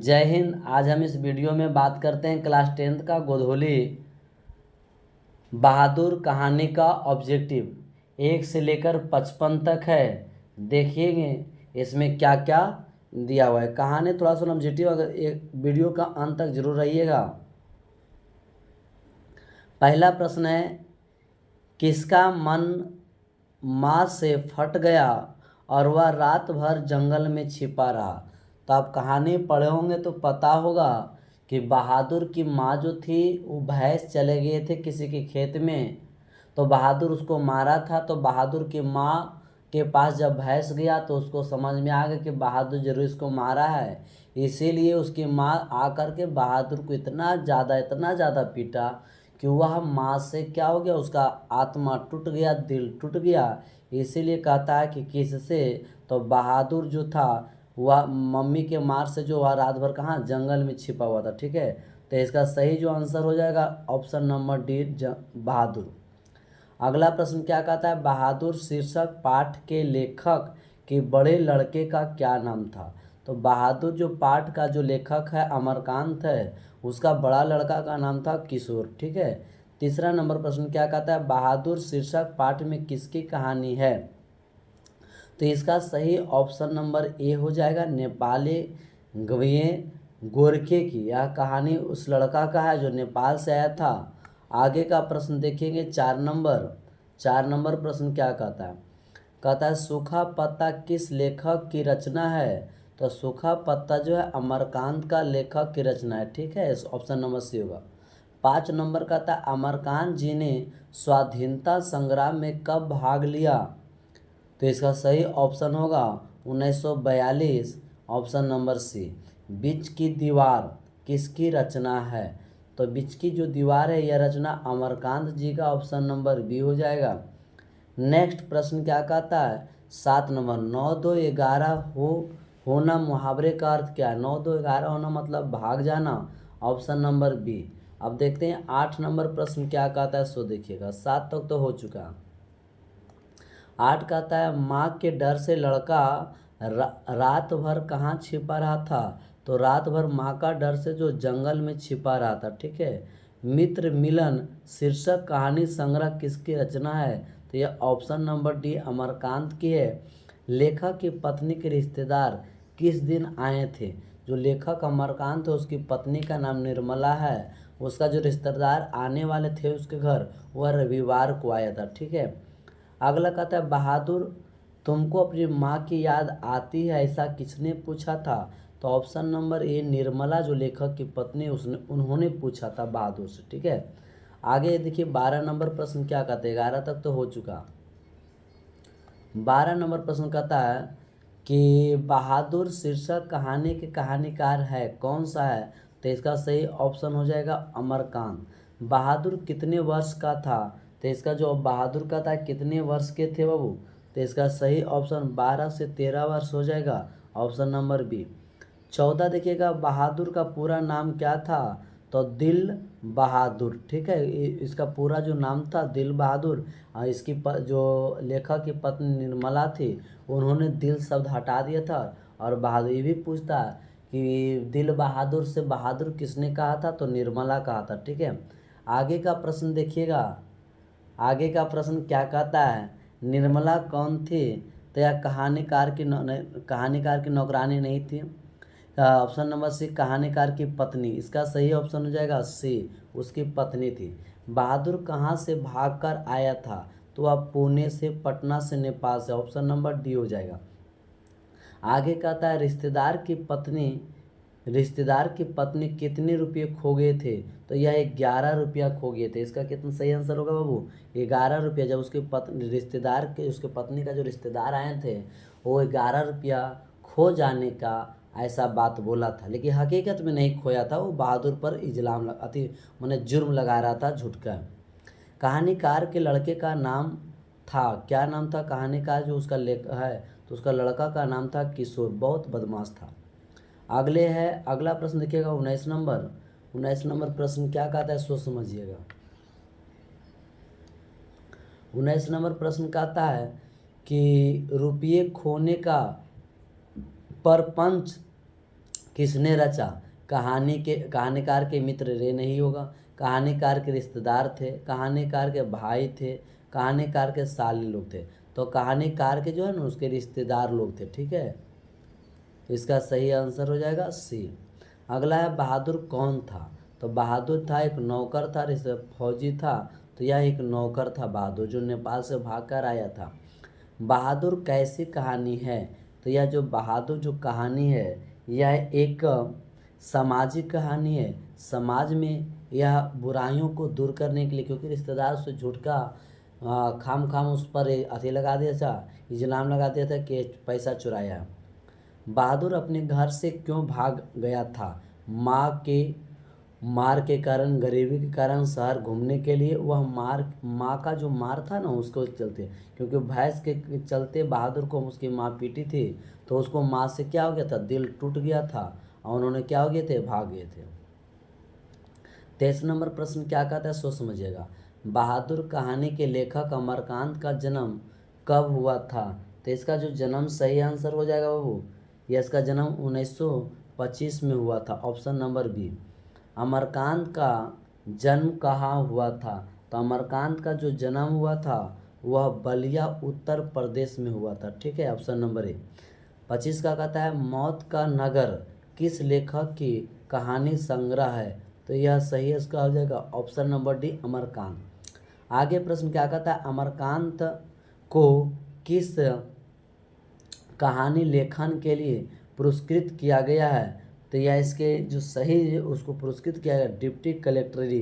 जय हिंद। आज हम इस वीडियो में बात करते हैं क्लास 10th का गोधोली बहादुर कहानी का ऑब्जेक्टिव 1 से लेकर 55 तक है। देखिएगा इसमें क्या क्या दिया हुआ है। कहानी थोड़ा सा ऑब्जेक्टिव, अगर एक वीडियो का अंत तक जरूर रहिएगा। पहला प्रश्न है, किसका मन माँ से फट गया और वह रात भर जंगल में छिपा रहा। तो आप कहानी पढ़े होंगे तो पता होगा कि बहादुर की माँ जो थी वो भैंस चले गए थे किसी के खेत में, तो बहादुर उसको मारा था। तो बहादुर की माँ के पास जब भैंस गया तो उसको समझ में आ गया कि बहादुर जरूर इसको मारा है। इसीलिए उसकी माँ आकर के बहादुर को इतना ज़्यादा पीटा कि वह माँ से क्या हो गया, उसका आत्मा टूट गया, दिल टूट गया। इसीलिए कहता है कि किससे, तो बहादुर जो था वह मम्मी के मार से जो वह रात भर कहाँ जंगल में छिपा हुआ था। ठीक है, तो इसका सही जो आंसर हो जाएगा ऑप्शन नंबर डी बहादुर। अगला प्रश्न क्या कहता है, बहादुर शीर्षक पाठ के लेखक के बड़े लड़के का क्या नाम था। तो बहादुर जो पाठ का जो लेखक है अमरकांत है, उसका बड़ा लड़का का नाम था किशोर। ठीक है। तीसरा नंबर प्रश्न क्या कहता है, बहादुर शीर्षक पाठ में किसकी कहानी है। तो इसका सही ऑप्शन नंबर ए हो जाएगा, नेपाली गविये गोरखे की। यह कहानी उस लड़का का है जो नेपाल से आया था। आगे का प्रश्न देखेंगे 4 नंबर प्रश्न क्या कहता है, कहता है सूखा पत्ता किस लेखक की रचना है। तो सूखा पत्ता जो है अमरकांत का लेखक की रचना है। ठीक है, ऑप्शन नंबर सी होगा। 5 नंबर कहता है अमरकांत जी ने स्वाधीनता संग्राम में कब भाग लिया। तो इसका सही ऑप्शन होगा 1942, ऑप्शन नंबर सी। बीच की दीवार किसकी रचना है। तो बीच की जो दीवार है यह रचना अमरकांत जी का, ऑप्शन नंबर बी हो जाएगा। नेक्स्ट प्रश्न क्या कहता है, 7 नंबर 9 2 11 होना मुहावरे का अर्थ क्या है। 9 2 11 होना मतलब भाग जाना, ऑप्शन नंबर बी। अब देखते हैं 8 नंबर प्रश्न क्या कहता है, सो देखिएगा। 7 तक तो हो चुका। 8 कहता है माँ के डर से लड़का रात भर कहाँ छिपा रहा था। तो रात भर माँ का डर से जो जंगल में छिपा रहा था। ठीक है। मित्र मिलन शीर्षक कहानी संग्रह किसकी रचना है। तो यह ऑप्शन नंबर डी अमरकांत की है। लेखक की पत्नी के रिश्तेदार किस दिन आए थे। जो लेखक अमरकांत है उसकी पत्नी का नाम निर्मला है। उसका जो रिश्तेदार आने वाले थे उसके घर, वह रविवार को आया था। ठीक है। अगला कहता है बहादुर तुमको अपनी माँ की याद आती है ऐसा किसने पूछा था। तो ऑप्शन नंबर ए निर्मला जो लेखक की पत्नी उन्होंने पूछा था बहादुर से। ठीक है। आगे देखिए 12 नंबर प्रश्न क्या कहते हैं, 11 तक तो हो चुका। 12 नंबर प्रश्न कहता है कि बहादुर शीर्षक कहानी के कहानीकार है कौन सा है। तो इसका सही ऑप्शन हो जाएगा अमरकांत। बहादुर कितने वर्ष का था। तो इसका जो बहादुर का था कितने वर्ष के थे बाबू, तो इसका सही ऑप्शन 12 से 13 वर्ष हो जाएगा, ऑप्शन नंबर बी। 14 देखिएगा, बहादुर का पूरा नाम क्या था। तो दिल बहादुर। ठीक है, इसका पूरा जो नाम था दिल बहादुर। इसकी जो लेखक की पत्नी निर्मला थी उन्होंने दिल शब्द हटा दिया था। और बहादुर ये भी पूछता कि दिल बहादुर से बहादुर किसने कहा था, तो निर्मला कहा था। ठीक है। आगे का प्रश्न देखिएगा, आगे का प्रश्न क्या कहता है, निर्मला कौन थी। तो यह कहानीकार की नौकरानी नहीं थी। ऑप्शन नंबर सी कहानीकार की पत्नी, इसका सही ऑप्शन हो जाएगा सी, उसकी पत्नी थी। बहादुर कहाँ से भागकर आया था। तो वह पुणे से, पटना से, नेपाल से, ऑप्शन नंबर डी हो जाएगा। आगे कहता है रिश्तेदार की पत्नी कितने रुपये खो गए थे। तो यह 11 रुपया खो गए थे। इसका कितना सही आंसर होगा बाबू, 11 रुपया। जब उसके पत्नी रिश्तेदार के उसके पत्नी का जो रिश्तेदार आए थे वो 11 रुपया खो जाने का ऐसा बात बोला था, लेकिन हकीकत में नहीं खोया था। वो बहादुर पर इल्ज़ाम अति मैंने जुर्म लगा रहा था झूठ का। कहानीकार के लड़के का नाम था, क्या नाम था कहानीकार जो उसका लेख है, तो उसका लड़का का नाम था किशोर, बहुत बदमाश था। अगला प्रश्न देखिएगा 19 नंबर प्रश्न क्या कहता है, सो समझिएगा। 19 नंबर प्रश्न कहता है कि रुपये खोने का परपंच किसने रचा? कहानीकार के मित्र रे नहीं होगा, कहानीकार के रिश्तेदार थे, कहानीकार के भाई थे, कहानीकार के साले लोग थे। तो कहानीकार के जो है ना उसके रिश्तेदार लोग थे। ठीक है, इसका सही आंसर हो जाएगा सी। अगला है बहादुर कौन था? तो बहादुर था एक नौकर था, इसे फौजी था, तो यह एक नौकर था बहादुर जो नेपाल से भागकर आया था। बहादुर कैसी कहानी है? तो यह जो बहादुर जो कहानी है यह एक सामाजिक कहानी है। समाज में यह बुराइयों को दूर करने के लिए, क्योंकि रिश्तेदार से झूठ का खाम खाम उस पर अथी लगा दिया था, इल्ज़ाम लगा दिया था कि पैसा चुराया। बहादुर अपने घर से क्यों भाग गया था? मार के कारण, गरीबी के कारण शहर घूमने के लिए। वह माँ का जो मार था ना उसको चलते, क्योंकि भैंस के चलते बहादुर को उसकी माँ पीटी थी, तो उसको माँ से क्या हो गया था, दिल टूट गया था और उन्होंने क्या हो गए थे, भाग गए थे। 23 नंबर प्रश्न क्या कहता है सो समझिएगा। बहादुर कहानी के लेखक अमरकांत का जन्म कब हुआ था? तो इसका जो जन्म सही आंसर हो जाएगा बाबू, यह इसका जन्म 1925 में हुआ था, ऑप्शन नंबर बी। अमरकांत का जन्म कहाँ हुआ था? तो अमरकांत का जो जन्म हुआ था वह बलिया उत्तर प्रदेश में हुआ था। ठीक है, ऑप्शन नंबर ए। 25 का कहता है मौत का नगर किस लेखक की कहानी संग्रह है? तो यह सही है, इसका हो जाएगा ऑप्शन नंबर डी अमरकांत। आगे प्रश्न क्या कहता है, अमरकांत को किस कहानी लेखन के लिए पुरस्कृत किया गया है? तो यह इसके जो सही उसको पुरस्कृत किया गया डिप्टी कलेक्टरी,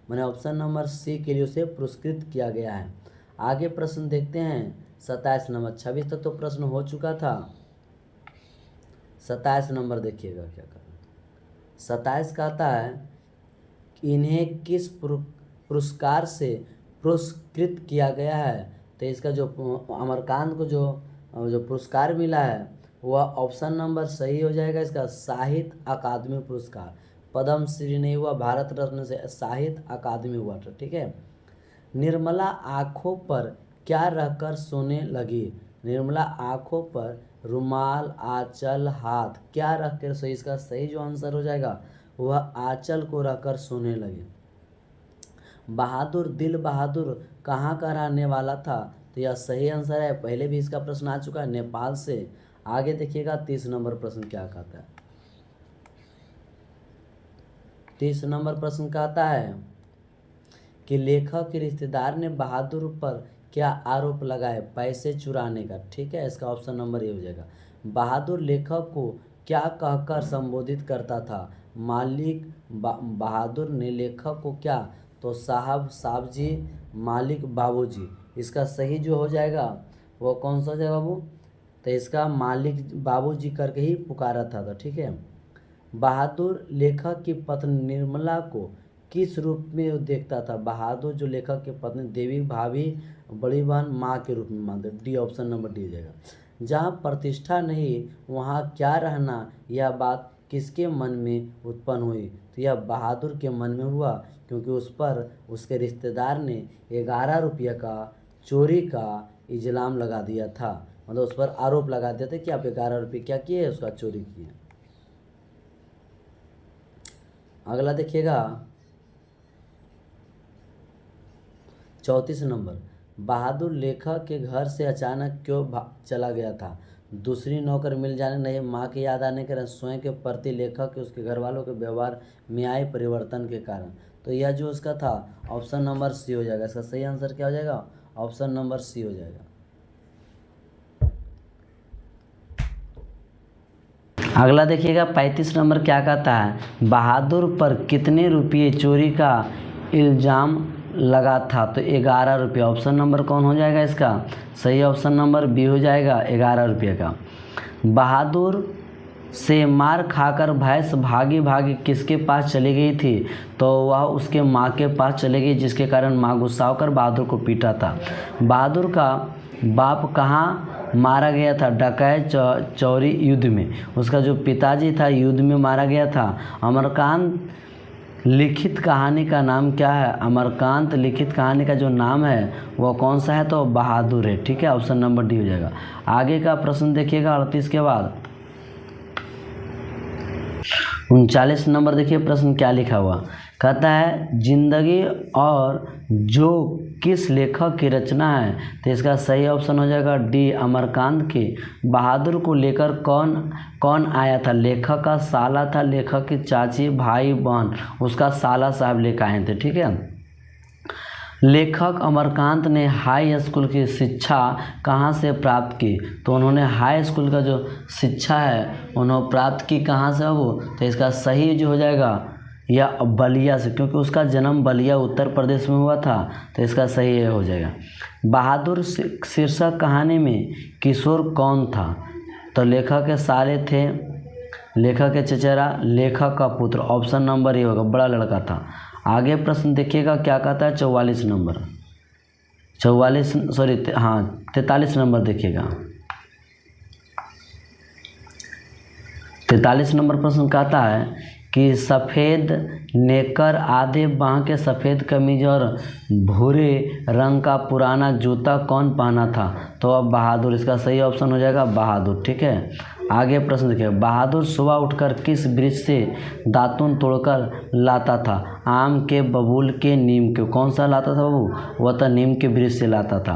मैंने ऑप्शन नंबर सी के लिए उसे पुरस्कृत किया गया है। आगे प्रश्न देखते हैं 27 नंबर। 26 तक तो प्रश्न हो चुका था, 27 नंबर देखिएगा क्या करना। 27 कहता है इन्हें किस पुरस्कार से पुरस्कृत किया गया है? तो इसका जो अमरकांत को जो पुरस्कार मिला है वह ऑप्शन नंबर सही हो जाएगा इसका साहित्य अकादमी पुरस्कार। पद्म श्री नहीं हुआ, भारत रत्न से साहित्य अकादमी हुआ था। ठीक है, निर्मला आँखों पर क्या रखकर सोने लगी? निर्मला आँखों पर रुमाल, आंचल, हाथ क्या रख कर सोई? इसका सही जो आंसर हो जाएगा वह आंचल को रखकर सोने लगी। बहादुर दिल बहादुर कहाँ का रहने वाला था? तो यह सही आंसर है, पहले भी इसका प्रश्न आ चुका है, नेपाल से। आगे देखिएगा 30 नंबर प्रश्न क्या कहता है। 30 नंबर प्रश्न कहता है कि लेखक के रिश्तेदार ने बहादुर पर क्या आरोप लगाए? पैसे चुराने का। ठीक है, इसका ऑप्शन नंबर ए हो जाएगा। बहादुर लेखक को क्या कहकर संबोधित करता था? मालिक बहादुर ने लेखक को क्या? तो साहब जी, मालिक बाबूजी। इसका सही जो हो जाएगा वो कौन सा हो जाएगा बाबू? तो इसका मालिक बाबूजी करके ही पुकारा था। ठीक है, बहादुर लेखक की पत्नी निर्मला को किस रूप में देखता था? बहादुर जो लेखक की पत्नी देवी, भाभी, बड़ी बहन, माँ के रूप में मानते। डी ऑप्शन नंबर डी हो जाएगा। जहाँ प्रतिष्ठा नहीं वहाँ क्या रहना, यह बात किसके मन में उत्पन्न हुई? तो यह बहादुर के मन में हुआ, क्योंकि उस पर उसके रिश्तेदार ने 11 रुपये का चोरी का इल्ज़ाम लगा दिया था, मतलब उस पर आरोप लगा दिया था कि आप 11 रुपये क्या किए, उसका चोरी किए। अगला देखिएगा 34 नंबर। बहादुर लेखक के घर से अचानक क्यों चला गया था? दूसरी नौकर मिल जाने, नहीं माँ की याद आने के कारण, स्वयं के प्रति लेखक के उसके घर वालों के व्यवहार में आए परिवर्तन के कारण। तो यह जो उसका था ऑप्शन नंबर सी हो जाएगा। इसका सही आंसर क्या हो जाएगा? ऑप्शन नंबर सी हो जाएगा। अगला देखिएगा 35 नंबर क्या कहता है, बहादुर पर कितने रुपये चोरी का इल्ज़ाम लगा था? तो 11 रुपये। ऑप्शन नंबर कौन हो जाएगा इसका? सही ऑप्शन नंबर बी हो जाएगा, 11 रुपये का। बहादुर से मार खाकर भैंस भागी भागी किसके पास चली गई थी? तो वह उसके माँ के पास चली गई, जिसके कारण माँ गुस्सा होकर बहादुर को पीटा था। बहादुर का बाप कहाँ मारा गया था? डकैत चौरी युद्ध में। उसका जो पिताजी था युद्ध में मारा गया था। अमरकांत लिखित कहानी का नाम क्या है? अमरकांत लिखित कहानी का जो नाम है वह कौन सा है? तो बहादुर है। ठीक है, ऑप्शन नंबर डी हो जाएगा। आगे का प्रश्न देखिएगा 38 के बाद। 39 नंबर देखिए प्रश्न क्या लिखा हुआ, कहता है जिंदगी और जो किस लेखक की रचना है। तो इसका सही ऑप्शन हो जाएगा डी, अमरकांत की। बहादुर को लेकर कौन कौन आया था, लेखक का साला था, लेखक की चाची, भाई, बहन, उसका साला साहब लेकर आए थे। ठीक है। लेखक अमरकांत ने हाई स्कूल की शिक्षा कहाँ से प्राप्त की, तो उन्होंने हाई स्कूल का जो शिक्षा है उन्होंने प्राप्त की कहाँ से वो, तो इसका सही जो हो जाएगा या बलिया से, क्योंकि उसका जन्म बलिया उत्तर प्रदेश में हुआ था। तो इसका सही ये हो जाएगा। बहादुर शीर्षक कहानी में किशोर कौन था, तो लेखक के साले थे, लेखक के चचेरा, लेखक का पुत्र, ऑप्शन नंबर ये होगा, बड़ा लड़का था। आगे प्रश्न देखिएगा क्या कहता है, 44 नंबर, 43 नंबर देखिएगा। 43 नंबर प्रश्न कहता है कि सफ़ेद नेकर, आधे बाह के सफ़ेद कमीज और भूरे रंग का पुराना जूता कौन पहना था, तो अब बहादुर, इसका सही ऑप्शन हो जाएगा बहादुर। ठीक है। आगे प्रश्न देखिए, बहादुर सुबह उठकर किस वृक्ष से दातुन तोड़कर लाता था, आम के, बबूल के, नीम के, कौन सा लाता था बाबू, वह तो नीम के वृक्ष से लाता था।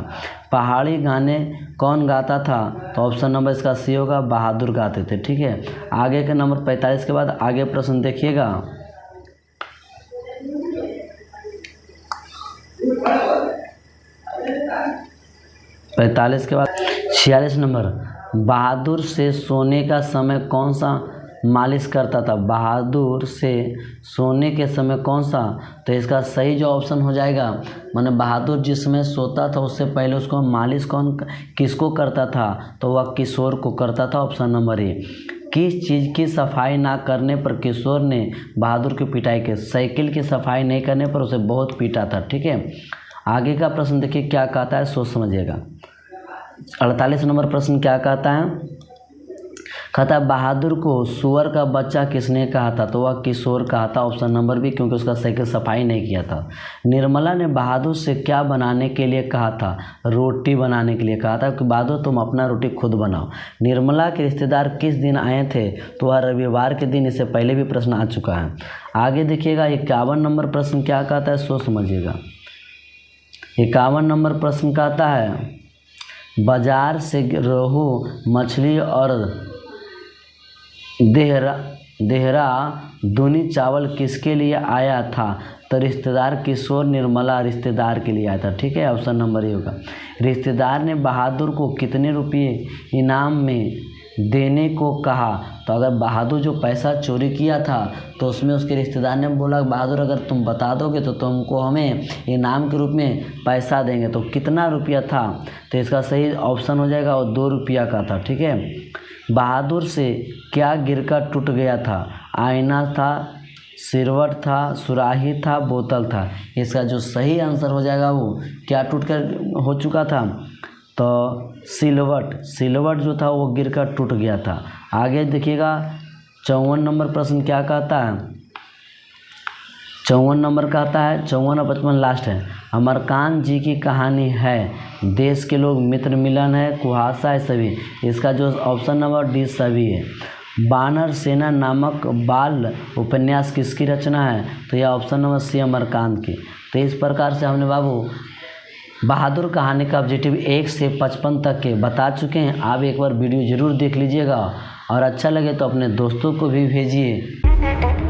पहाड़ी गाने कौन गाता था, तो ऑप्शन नंबर इसका सी होगा, बहादुर गाते थे। ठीक है। आगे के नंबर 45 के बाद आगे प्रश्न देखिएगा, 45 के बाद 46 नंबर, बहादुर से सोने का समय कौन सा मालिश करता था, बहादुर से सोने के समय कौन सा, तो इसका सही जो ऑप्शन हो जाएगा, माने बहादुर जिसमें सोता था उससे पहले उसको मालिश कौन किसको करता था, तो वह किशोर को करता था, ऑप्शन नंबर ए। किस चीज़ की सफाई ना करने पर किशोर ने बहादुर की पिटाई की, साइकिल की सफाई नहीं करने पर उसे बहुत पीटा था। ठीक है। आगे का प्रश्न देखिए क्या कहता है, सोच समझिएगा। 48 नंबर प्रश्न क्या कहता है, कहता है बहादुर को सुअर का बच्चा किसने कहा था, तो वह किशोर कहा था, ऑप्शन नंबर बी, क्योंकि उसका साइकिल सफाई नहीं किया था। निर्मला ने बहादुर से क्या बनाने के लिए कहा था, रोटी बनाने के लिए कहा था कि बहादुर तुम अपना रोटी खुद बनाओ। निर्मला के रिश्तेदार किस दिन आए थे, तो वह रविवार के दिन, इससे पहले भी प्रश्न आ चुका है। आगे देखिएगा 51 नंबर प्रश्न क्या कहता है, सोच समझिएगा। 51 नंबर प्रश्न कहता है बाजार से रोहू मछली और देहरा दूनी चावल किसके लिए आया था, तो रिश्तेदार किशोर निर्मला रिश्तेदार के लिए आया था। ठीक है। ऑप्शन नंबर ये होगा। रिश्तेदार ने बहादुर को कितने रुपये इनाम में देने को कहा, तो अगर बहादुर जो पैसा चोरी किया था तो उसमें उसके रिश्तेदार ने बोला बहादुर अगर तुम बता दोगे तो तुमको हमें इनाम के रूप में पैसा देंगे, तो कितना रुपया था, तो इसका सही ऑप्शन हो जाएगा और 2 रुपया का था। ठीक है। बहादुर से क्या गिरकर टूट गया था, आईना था, सिरवट था, सुराही था, बोतल था। इसका जो सही आंसर हो जाएगा वो क्या टूट कर हो चुका था, तो सिलवट जो था वो गिरकर टूट गया था। आगे देखिएगा 54 नंबर प्रश्न क्या कहता है, 54 नंबर कहता है, 54 और 55 लास्ट है। अमरकांत जी की कहानी है, देश के लोग, मित्र मिलन है, कुहासा है, सभी। इसका जो ऑप्शन नंबर डी सभी है। बानर सेना नामक बाल उपन्यास किसकी रचना है, तो यह ऑप्शन नंबर सी अमरकांत की। तो इस प्रकार से हमने बाबू बहादुर कहानी का ऑब्जेक्टिव 1 से 55 तक के बता चुके हैं। आप एक बार वीडियो ज़रूर देख लीजिएगा और अच्छा लगे तो अपने दोस्तों को भी भेजिए।